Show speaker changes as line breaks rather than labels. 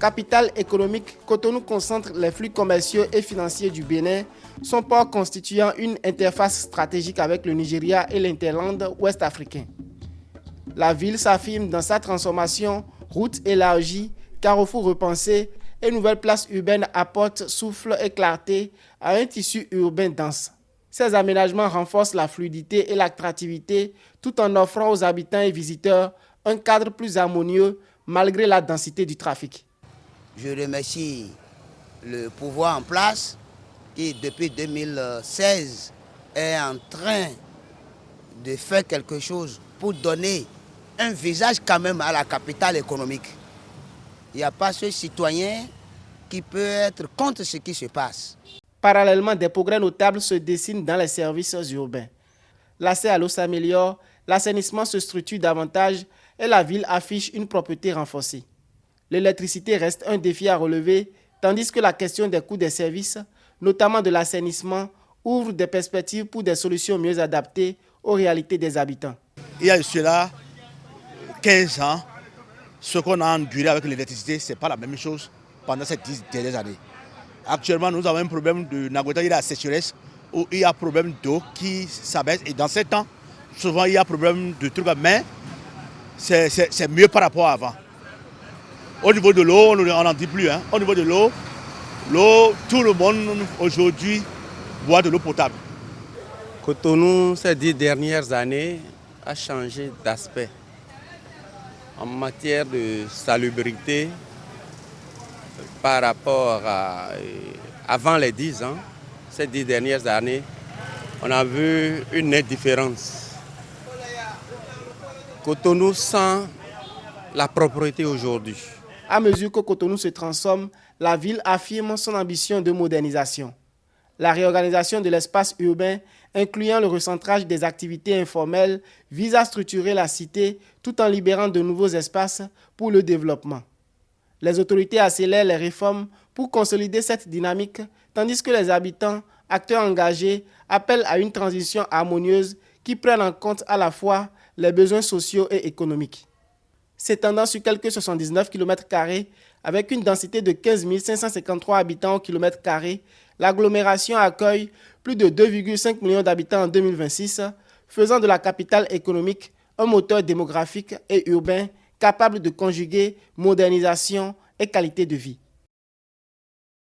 Capitale économique, Cotonou concentre les flux commerciaux et financiers du Bénin, son port constituant une interface stratégique avec le Nigeria et l'Interland ouest africain. La ville s'affirme dans sa transformation, route élargie, carrefour repensé et nouvelles places urbaines apportent souffle et clarté à un tissu urbain dense. Ces aménagements renforcent la fluidité et l'attractivité tout en offrant aux habitants et visiteurs un cadre plus harmonieux malgré la densité du trafic.
Je remercie le pouvoir en place qui, depuis 2016, est en train de faire quelque chose pour donner un visage quand même à la capitale économique. Il n'y a pas ce citoyen qui peut être contre ce qui se passe.
Parallèlement, des progrès notables se dessinent dans les services urbains. L'accès à l'eau s'améliore, l'assainissement se structure davantage et la ville affiche une propreté renforcée. L'électricité reste un défi à relever, tandis que la question des coûts des services, notamment de l'assainissement, ouvre des perspectives pour des solutions mieux adaptées aux réalités des habitants.
Il y a cela 15 ans, ce qu'on a enduré avec l'électricité, ce n'est pas la même chose pendant ces 10 dernières années. Actuellement, nous avons un problème de Nagota, il y a la sécheresse, où il y a un problème d'eau qui s'abaisse. Et dans ces temps, souvent il y a un problème de trucs, mais c'est mieux par rapport à avant. Au niveau de l'eau, on n'en dit plus. Au niveau de l'eau, tout le monde aujourd'hui boit de l'eau potable.
Cotonou, ces 10 dernières années, a changé d'aspect. En matière de salubrité, par rapport à avant les 10 ans, ces 10 dernières années, on a vu une nette différence. Cotonou sent la propreté aujourd'hui.
À mesure que Cotonou se transforme, la ville affirme son ambition de modernisation. La réorganisation de l'espace urbain, incluant le recentrage des activités informelles, vise à structurer la cité tout en libérant de nouveaux espaces pour le développement. Les autorités accélèrent les réformes pour consolider cette dynamique, tandis que les habitants, acteurs engagés, appellent à une transition harmonieuse qui prenne en compte à la fois les besoins sociaux et économiques. S'étendant sur quelques 79 km², avec une densité de 15 553 habitants au kilomètre carré, l'agglomération accueille plus de 2,5 millions d'habitants en 2026, faisant de la capitale économique un moteur démographique et urbain capable de conjuguer modernisation et qualité de vie.